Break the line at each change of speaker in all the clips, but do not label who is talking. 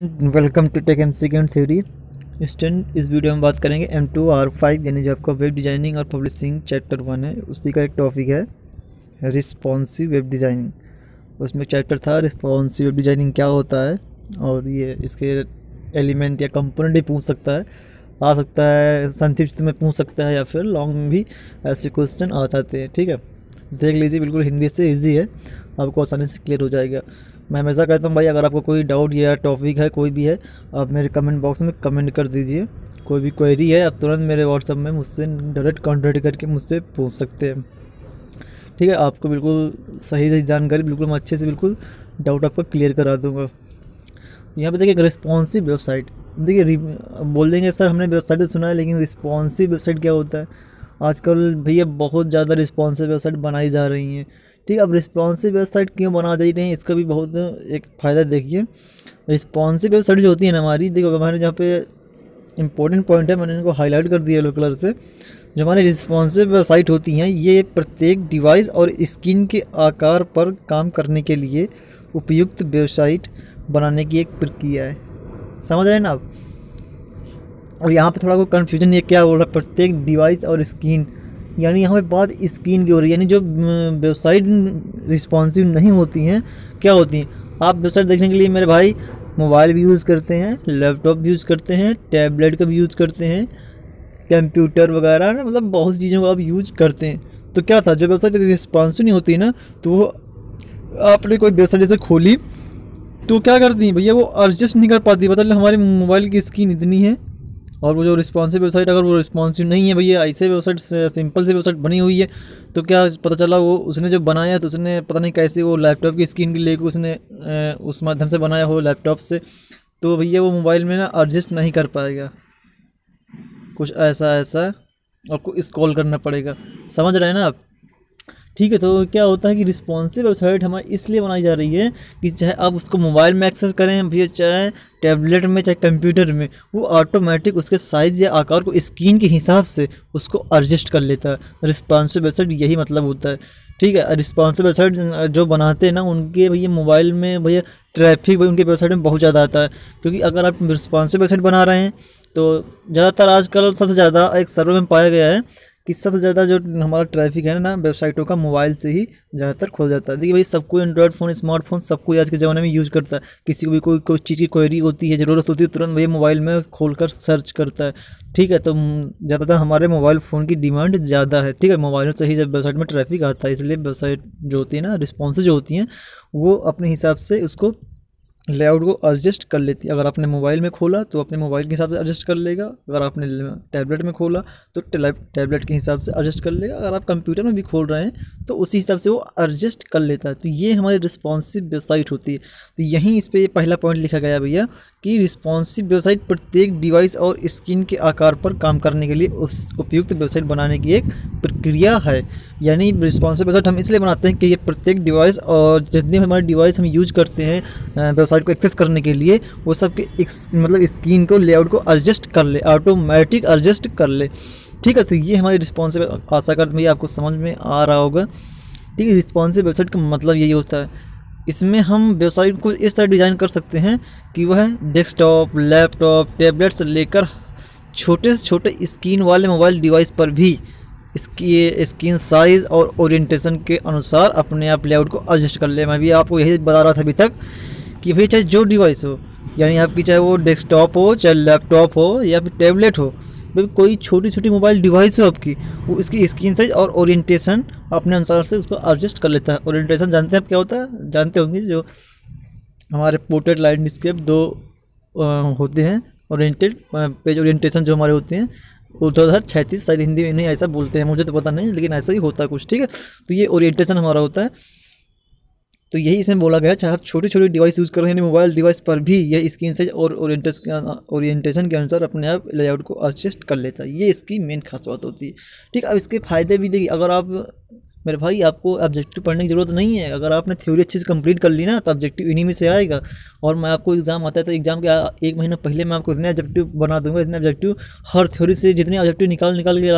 Welcome to tech MCQ and theory student. इस video में बात करेंगे M2R5 यानी जो आपका वेब डिज़ाइनिंग और पब्लिशिंग चैप्टर 1 है, उसी का एक टॉपिक है रिस्पॉन्सिव वेब डिज़ाइनिंग। उसमें चैप्टर था रिस्पॉन्सिव वेब डिज़ाइनिंग क्या होता है, और ये इसके एलिमेंट या कंपोनेंट भी पूछ सकता है, आ सकता है संक्षिप्त में पूछ सकता है, या फिर लॉन्ग में भी ऐसे क्वेश्चन आ जाते हैं। ठीक है, देख लीजिए, बिल्कुल हिंदी से ईजी है, आपको आसानी से क्लियर हो जाएगा। मैं हमेशा कहता हूँ भाई, अगर आपको कोई डाउट या टॉपिक है कोई भी है, आप मेरे कमेंट बॉक्स में कमेंट कर दीजिए। कोई भी क्वेरी है आप तुरंत मेरे व्हाट्सअप में मुझसे डायरेक्ट कॉन्टैक्ट करके मुझसे पूछ सकते हैं। ठीक है, आपको बिल्कुल सही सही जानकारी बिल्कुल मैं अच्छे से बिल्कुल डाउट आपका क्लियर करा दूँगा। यहाँ पे देखिए रिस्पॉन्सिव वेबसाइट, देखिए बोल देंगे सर हमने वेबसाइट तो सुना है, लेकिन रिस्पॉन्सिव वेबसाइट क्या होता है? आजकल भैया बहुत ज़्यादा रिस्पॉन्सिव वेबसाइट बनाई जा रही हैं। ठीक है, अब रिस्पॉन्सिव वेबसाइट क्यों बना जा रही हैं, इसका भी बहुत एक फ़ायदा देखिए। रिस्पॉन्सिव वेबसाइट जो होती है ना हमारी, देखो हमारे जहाँ पे इंपॉर्टेंट पॉइंट है, मैंने इनको हाईलाइट कर दिया येलो कलर से। जो हमारी रिस्पॉन्सिव वेबसाइट होती हैं, ये प्रत्येक डिवाइस और स्क्रीन के आकार पर काम करने के लिए उपयुक्त वेबसाइट बनाने की एक प्रक्रिया है। समझ रहे हैं ना आप? और यहाँ पे थोड़ा कोई कन्फ्यूजन ये क्या बोल रहा है, प्रत्येक डिवाइस और स्क्रीन, यानी यहाँ पे बात स्क्रीन की हो रही है। यानी जो वेबसाइट रिस्पॉन्सिव नहीं होती हैं, क्या होती हैं, आप वेबसाइट देखने के लिए मेरे भाई मोबाइल भी यूज़ करते हैं, लैपटॉप भी यूज़ करते हैं, टैबलेट का भी यूज़ करते हैं, कंप्यूटर वगैरह ना, मतलब बहुत सी चीज़ों का आप यूज करते हैं। तो क्या था, जब वेबसाइट रिस्पॉन्सिव नहीं होती ना, तो आपने कोई वेबसाइट जैसे खोली तो क्या करती हैं भैया, वो एडजस्ट नहीं कर पाती। मतलब हमारे मोबाइल की स्क्रीन इतनी है, और वो जो रिस्पॉन्सिव वेबसाइट अगर वो रिस्पॉन्सिव नहीं है भैया, ऐसे वेबसाइट सिंपल से वेबसाइट बनी हुई है, तो क्या पता चला वो उसने जो बनाया, तो उसने पता नहीं कैसे वो लैपटॉप की स्क्रीन की लेकर उसने उस माध्यम से बनाया हो लैपटॉप से, तो भैया वो मोबाइल में ना एडजस्ट नहीं कर पाएगा, कुछ ऐसा आपको स्क्रॉल करना पड़ेगा। समझ रहे हैं ना आप? ठीक है, तो क्या होता है कि रिस्पॉन्सिव वेबसाइट हमारी इसलिए बनाई जा रही है कि चाहे आप उसको मोबाइल में एक्सेस करें भैया, चाहे टैबलेट में, चाहे कंप्यूटर में, वो ऑटोमेटिक उसके साइज़ या आकार को स्क्रीन के हिसाब से उसको एडजस्ट कर लेता है। रिस्पॉन्सिव वेबसाइट यही मतलब होता है। ठीक है, रिस्पॉन्सिव वेबसाइट जो बनाते हैं ना, उनके भैया मोबाइल में भैया ट्रैफिक उनके वेबसाइट में बहुत ज़्यादा आता है, क्योंकि अगर आप रिस्पॉन्सिव वेबसाइट बना रहे हैं तो ज़्यादातर आजकल सबसे ज़्यादा एक सर्वे में पाया गया है कि सबसे ज़्यादा जो हमारा ट्रैफिक है ना वेबसाइटों का, मोबाइल से ही ज़्यादातर खोल जाता है। देखिए भाई, सबको एंड्रॉयड फ़ोन, स्मार्टफोन सबको आज के ज़माने में यूज़ करता है। किसी को भी कोई चीज़ की क्वेरी होती है, ज़रूरत होती है, तुरंत भैया मोबाइल में खोलकर सर्च करता है। ठीक है, तो ज़्यादातर हमारे मोबाइल फ़ोन की डिमांड ज़्यादा है। ठीक है, मोबाइलों से ही जब वेबसाइट में ट्रैफिक आता है, इसलिए वेबसाइट जो होती है ना रिस्पॉन्सिव जो होती हैं, वो अपने हिसाब से उसको लेआउट को एडजस्ट कर लेती है। अगर आपने मोबाइल में खोला तो अपने मोबाइल के हिसाब से एडजस्ट कर लेगा, अगर आपने टैबलेट में खोला तो टैबलेट के हिसाब से एडजस्ट कर लेगा, अगर आप कंप्यूटर में भी खोल रहे हैं तो उसी हिसाब से वो एडजस्ट कर लेता है। तो ये हमारी रिस्पॉन्सिव वेबसाइट होती है। तो यहीं इस पर पहला पॉइंट लिखा गया भैया कि रिस्पॉन्सिव वेबसाइट प्रत्येक डिवाइस और स्क्रीन के आकार पर काम करने के लिए उपयुक्त वेबसाइट बनाने की एक प्रक्रिया है। यानी रिस्पॉन्सिव वेबसाइट हम इसलिए बनाते हैं कि ये प्रत्येक डिवाइस और जितने हमारे डिवाइस हम यूज करते हैं वेबसाइट को एक्सेस करने के लिए, वो सब के मतलब स्क्रीन को, लेआउट को एडजस्ट कर ले, ऑटोमेटिक एडजस्ट कर ले। ठीक है, तो ये हमारी रिस्पॉन्सिव, आशा करते हैं आपको समझ में आ रहा होगा। ठीक है, रिस्पॉन्सिव वेबसाइट का मतलब यही होता है। इसमें हम वेबसाइट को इस तरह डिज़ाइन कर सकते हैं कि वह डेस्कटॉप, लैपटॉप, टैबलेट से लेकर छोटे से छोटे स्क्रीन वाले मोबाइल डिवाइस पर भी इसकी स्क्रीन साइज़ और ओरिएंटेशन के अनुसार अपने आप लेआउट को एडजस्ट कर ले। मैं भी आपको यही बता रहा था अभी तक कि भाई चाहे जो डिवाइस हो, यानी आपकी चाहे वो डेस्कटॉप हो, चाहे लैपटॉप हो, या फिर टैबलेट हो, भाई कोई छोटी छोटी मोबाइल डिवाइस हो आपकी, वो इसकी स्क्रीन साइज और ओरिएंटेशन अपने अनुसार से उसको एडजस्ट कर लेता है। ओरिएंटेशन जानते हैं आप क्या होता है? जानते होंगे, जो हमारे पोर्ट्रेट, लैंडस्केप दो होते हैं। ओरिएंटेड पेज ओरिएंटेशन जो हमारे होते हैं, ऊर्ध्वाधर, क्षैतिज, शायद हिंदी में नहीं ऐसा बोलते हैं, मुझे तो पता नहीं, लेकिन ऐसा ही होता है कुछ। ठीक है, तो ये ओरिएंटेशन हमारा होता है। तो यही इसमें बोला गया, चाहे आप छोटी छोटी डिवाइस यूज़ कर रहे हैं मोबाइल डिवाइस पर भी यह स्क्रीन साइज और ओरिएंटेशन के अनुसार अपने आप लेआउट को एडजस्ट कर लेता है। ये इसकी मेन खास बात होती है। ठीक है, अब इसके फ़ायदे भी देखिए। अगर आप मेरे भाई, आपको ऑब्जेक्टिव पढ़ने की ज़रूरत नहीं है, अगर आपने थ्योरी अच्छे से कंप्लीट कर ली ना, तो ऑब्जेक्टिव इन्हीं में से आएगा। और मैं आपको एग्जाम आता है तो एग्जाम के 1 महीना पहले मैं आपको इतने ऑब्जेक्टिव बना दूंगा, इतने ऑब्जेक्टिव हर थ्योरी से जितने ऑब्जेक्टिव निकाल के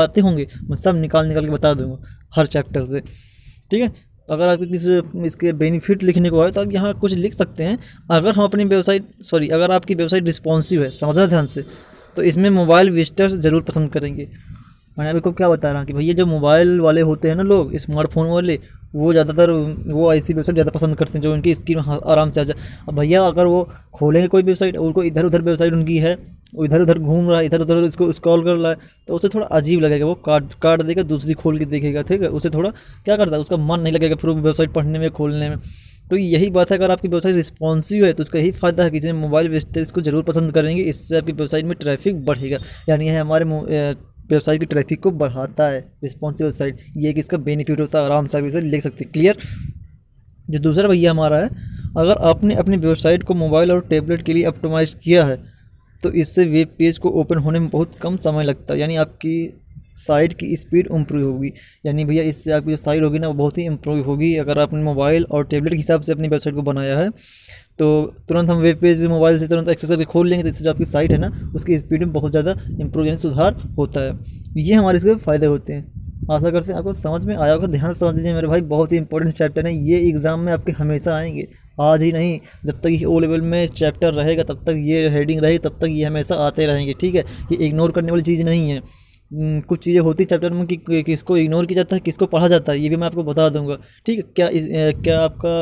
आते होंगे, मैं सब निकाल के बता दूंगा हर चैप्टर से। ठीक है, तो अगर आपको किसी इसके बेनिफिट लिखने को है तो आप यहाँ कुछ लिख सकते हैं। अगर हम अपनी वेबसाइट अगर आपकी वेबसाइट रिस्पॉन्सिव है, समझना ध्यान से, तो इसमें मोबाइल विजिटर्स ज़रूर पसंद करेंगे। मैंने आपको क्या बता रहा हूँ कि भैया जो मोबाइल वाले होते हैं ना लोग, स्मार्टफोन वाले, वो ज़्यादातर वो ऐसी वेबसाइट ज़्यादा पसंद करते हैं जो उनकी स्क्रीन आराम से आ जाए। अब भैया अगर वो खोलेंगे कोई वेबसाइट, उनको इधर उधर वेबसाइट उनकी है, वो इधर उधर घूम रहा है, इधर उधर इसको स्क्रॉल कर रहा है, तो उसे थोड़ा अजीब लगेगा, वो काट देगा, दूसरी खोल के देखेगा, ठीक है, उसे थोड़ा क्या करता है, उसका मन नहीं लगेगा फिर वो वेबसाइट पढ़ने में, खोलने में। तो यही बात है, अगर आपकी वेबसाइट रिस्पॉन्सिव है तो उसका यही फ़ायदा है कि जो मोबाइल विजिटर्स को ज़रूर पसंद करेंगे, इससे आपकी वेबसाइट में ट्रैफिक बढ़ेगा। यानी यह हमारे वेबसाइट की ट्रैफिक को बढ़ाता है, रिस्पॉन्सिव वेबसाइट, ये कि इसका बेनिफिट होता है, आराम से आप इसे लिख सकते हैं। क्लियर। जो दूसरा भैया हमारा है, अगर आपने अपनी वेबसाइट को मोबाइल और टैबलेट के लिए ऑप्टिमाइज़ किया है तो इससे वेब पेज को ओपन होने में बहुत कम समय लगता है, यानी आपकी साइट की स्पीड इम्प्रूव होगी। यानी भैया इससे आपकी जो साइट होगी ना वो बहुत ही इम्प्रूव होगी। अगर आपने मोबाइल और टैबलेट के हिसाब से अपनी वेबसाइट को बनाया है तो तुरंत हम वेब पेज मोबाइल से तुरंत एक्सेस करके खोल लेंगे, तो इससे जो आपकी साइट है ना उसकी स्पीड में बहुत ज़्यादा इम्प्रूव यानी सुधार होता है। ये हमारे इसके फ़ायदे होते हैं। आशा करते हैं आपको समझ में आया होगा। ध्यान से समझ लीजिए मेरे भाई, बहुत ही इंपॉर्टेंट चैप्टर है ये, एग्ज़ाम में आपके हमेशा आएंगे, आज ही नहीं, जब तक ये ओ लेवल में चैप्टर रहेगा तब तक ये हेडिंग रहेगी, तब तक ये हमेशा आते रहेंगे, ठीक है। ये इग्नोर करने वाली चीज़ नहीं है। कुछ चीज़ें होती चैप्टर में कि किसको इग्नोर किया जाता है, किसको पढ़ा जाता है, ये भी मैं आपको बता दूंगा, ठीक है। क्या आपका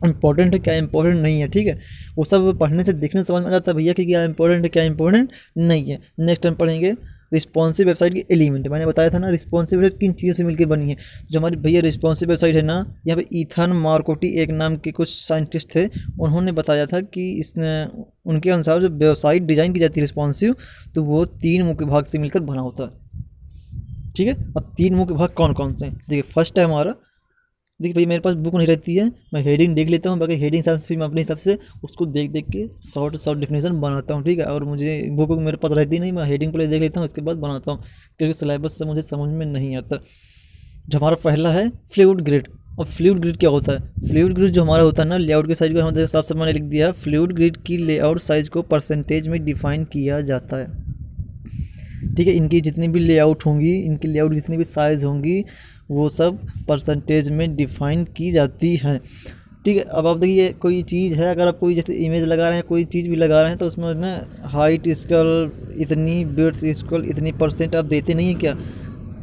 इंपॉर्टेंट है, क्या इंपॉर्टेंट नहीं है, ठीक है। वो सब पढ़ने से देखने से समझ में आ जाता है भैया कि क्या इंपॉर्टेंट है, क्या इंपॉर्टेंट नहीं है। नेक्स्ट हम पढ़ेंगे रिस्पॉन्सिव वेबसाइट की एलिमेंट। मैंने बताया था ना रिस्पॉन्सिव वेबसाइट किन चीज़ों से मिलकर बनी है। जो हमारी भैया रिस्पॉन्सिव वेबसाइट है ना, यहाँ पे ईथन मार्कोटी एक नाम के कुछ साइंटिस्ट थे, उन्होंने बताया था कि इसने उनके अनुसार जो वेबसाइट डिज़ाइन की जाती है रिस्पॉन्सिव, तो वो 3 मुख्य भाग से मिलकर बना होता है, ठीक है। अब 3 मुख्य भाग कौन कौन से हैं, देखिए। फर्स्ट है हमारा, देखिए भाई मेरे पास बुक नहीं रहती है, मैं हेडिंग देख लेता हूँ, बाकी हेडिंग हिसाब से फिर मैं अपने हिसाब से उसको देख के शॉर्ट डेफिनेशन बनाता हूँ, ठीक है। और मुझे बुक मेरे पास रहती नहीं, मैं हेडिंग पहले देख लेता हूँ, उसके बाद बनाता हूँ, क्योंकि सिलेबस से मुझे समझ में नहीं आता। जो हमारा पहला है फ्लूइड ग्रिड। अब फ्लूइड ग्रिड क्या होता है? फ्लूइड ग्रिड जो हमारा होता है ना, लेआउट के साइज को हमारे हिसाब से मैंने लिख दिया है, फ्लूइड ग्रिड की लेआउट साइज को परसेंटेज में डिफाइन किया जाता है, ठीक है। इनकी जितनी भी लेआउट होंगी, इनकी लेआउट जितनी भी साइज़ होंगी, वो सब परसेंटेज में डिफाइन की जाती हैं, ठीक है। अब आप देखिए कोई चीज़ है, अगर आप कोई जैसे इमेज लगा रहे हैं, कोई चीज़ भी लगा रहे हैं, तो उसमें ना हाइट इक्वल इतनी, विड्थ इक्वल इतनी परसेंट आप देते नहीं हैं क्या?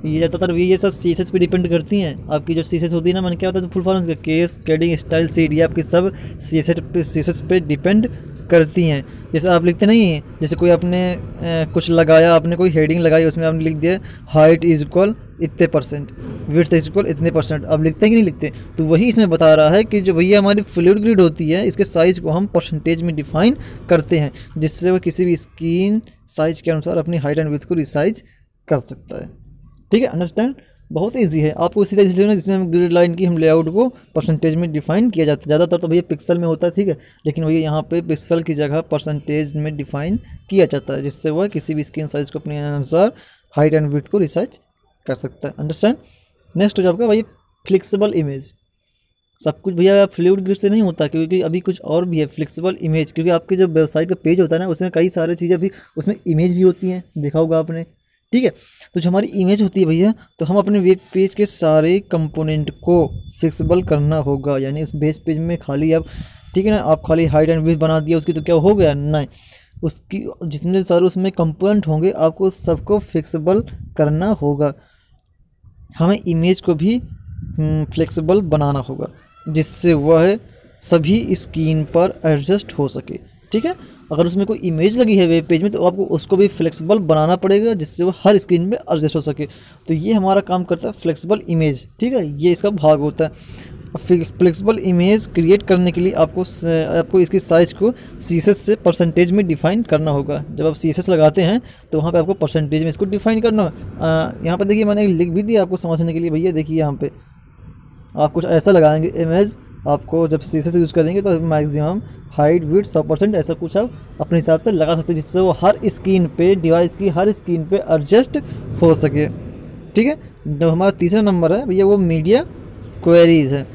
ये ज़्यादातर ये सब सीएसएस पे डिपेंड करती हैं। आपकी जो सीएसएस होती है ना, मैंने क्या होता है फुल फॉर्म इसका, केस कैडिंग स्टाइल सीडी, आपकी सब सीएसएस पे डिपेंड करती हैं। जैसे आप लिखते नहीं हैं, जैसे कोई आपने कुछ लगाया, आपने कोई हेडिंग लगाई, उसमें आपने लिख दिया हाइट इज इक्वल इतने परसेंट, विड्थ इज इक्वल इतने परसेंट, अब लिखते हैं कि नहीं लिखते? तो वही इसमें बता रहा है कि जो भैया हमारी फ्लूइड ग्रिड होती है, इसके साइज़ को हम परसेंटेज में डिफाइन करते हैं, जिससे वह किसी भी स्क्रीन साइज के अनुसार अपनी हाइट एंड विड्थ को रिसाइज कर सकता है, ठीक है। अंडरस्टैंड? बहुत इजी है, आपको इसी तरह से जिसमें हम ग्रिड लाइन की हम लेआउट को परसेंटेज में डिफाइन किया जाता है। ज़्यादातर तो भैया पिक्सल में होता है, ठीक है, लेकिन भैया यहाँ पे पिक्सल की जगह परसेंटेज में डिफाइन किया जाता है, जिससे वह किसी भी स्क्रीन साइज को अपने अनुसार हाइट एंड विड्थ को रिसाइज कर सकता है। अंडरस्टैंड? नेक्स्ट हो जाएगा भाई फ्लेक्सिबल इमेज। सब कुछ भैया फ्लूइड ग्रिड से नहीं होता, क्योंकि अभी कुछ और भी है फ्लेक्सिबल इमेज, क्योंकि आपकी जो वेबसाइट का पेज होता है ना, उसमें कई सारी चीज़ें भी, उसमें इमेज भी होती हैं, देखा होगा आपने, ठीक है। तो जो हमारी इमेज होती है भैया, तो हम अपने वेब पेज के सारे कंपोनेंट को फ्लेक्सिबल करना होगा। यानी उस बेस पेज में खाली आप, ठीक है ना, आप खाली हाइट एंड विड्थ बना दिया उसकी तो क्या हो गया? नहीं, उसकी जितने सारे उसमें कंपोनेंट होंगे आपको सबको फ्लेक्सिबल करना होगा। हमें इमेज को भी फ्लेक्सिबल बनाना होगा, जिससे वह सभी स्क्रीन पर एडजस्ट हो सके, ठीक है। अगर उसमें कोई इमेज लगी है वेब पेज में, तो आपको उसको भी फ्लेक्सिबल बनाना पड़ेगा, जिससे वो हर स्क्रीन में एडजस्ट हो सके। तो ये हमारा काम करता है फ्लेक्सिबल इमेज, ठीक है, ये इसका भाग होता है। फ्लेक्सिबल इमेज क्रिएट करने के लिए आपको इसकी साइज़ को सीएसएस से परसेंटेज में डिफाइन करना होगा। जब आप सीएसएस लगाते हैं तो वहाँ पे आपको परसेंटेज में इसको डिफाइन करना होगा। यहाँ पर देखिए मैंने लिख भी दिया आपको समझने के लिए भैया। देखिए यहाँ पे आप कुछ ऐसा लगाएंगे इमेज, आपको जब सीएसएस यूज़ करेंगे तो मैक्सिमम हाइट विड्थ 100% ऐसा कुछ आप अपने हिसाब से लगा सकते हैं, जिससे वो हर स्क्रीन पे, डिवाइस की हर स्क्रीन पे एडजस्ट हो सके, ठीक है। जो हमारा तीसरा नंबर है भैया वो मीडिया क्वेरीज है।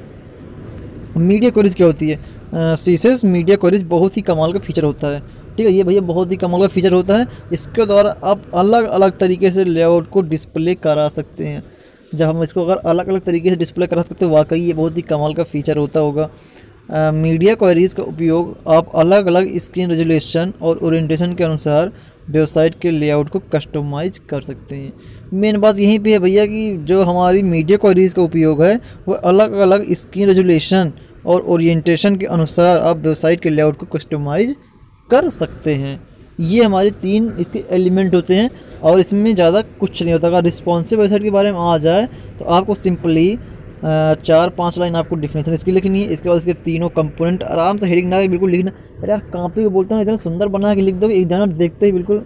मीडिया क्वेरीज क्या होती है? सीएसएस मीडिया क्वेरीज बहुत ही कमाल का फीचर होता है, ठीक है। ये भैया बहुत ही कमाल का फीचर होता है। इसके द्वारा आप अलग अलग तरीके से लेआउट को डिस्प्ले करा सकते हैं। जब हम इसको अगर अलग अलग तरीके से डिस्प्ले करा सकते तो वाकई ये बहुत ही कमाल का फीचर होता होगा। मीडिया क्वेरीज का उपयोग आप अलग अलग स्क्रीन रेजोल्यूशन और ओरिएंटेशन के अनुसार वेबसाइट के लेआउट को कस्टमाइज कर सकते हैं। मेन बात यहीं पे है भैया कि जो हमारी मीडिया क्वेरीज का उपयोग है वो अलग अलग स्क्रीन रेजोल्यूशन और ओरिएंटेशन के अनुसार आप वेबसाइट के लेआउट को कस्टमाइज कर सकते हैं। ये हमारे 3 इसके एलिमेंट होते हैं और इसमें ज़्यादा कुछ नहीं होता। अगर रिस्पॉन्सिव वेबसाइट के बारे में आ जाए तो आपको सिंपली 4-5 लाइन आपको डिफिनेशन इसकी लिखनी है। इसके बाद इसके तीनों कंपोनेंट आराम से हेडिंग ना बिल्कुल लिखना। अरे यार कॉपी को बोलता हूँ इतना सुंदर बना के लिख दो कि एक जना देखते ही बिल्कुल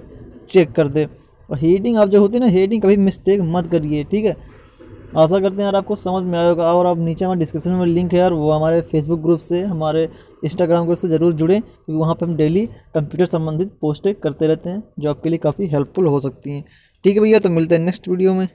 चेक कर दे। और हेडिंग आप जो होती है ना, हेडिंग कभी मिस्टेक मत करिए, ठीक है। आशा करते हैं यार आपको समझ में आएगा। और आप नीचे हमारे डिस्क्रिप्शन में लिंक है यार, वो हमारे फेसबुक ग्रुप से, हमारे इंस्टाग्राम ग्रुप से ज़रूर जुड़ें, क्योंकि वहाँ पे हम डेली कंप्यूटर संबंधित पोस्टें करते रहते हैं जो आपके लिए काफ़ी हेल्पफुल हो सकती हैं। ठीक है भैया, तो मिलते हैं नेक्स्ट वीडियो में।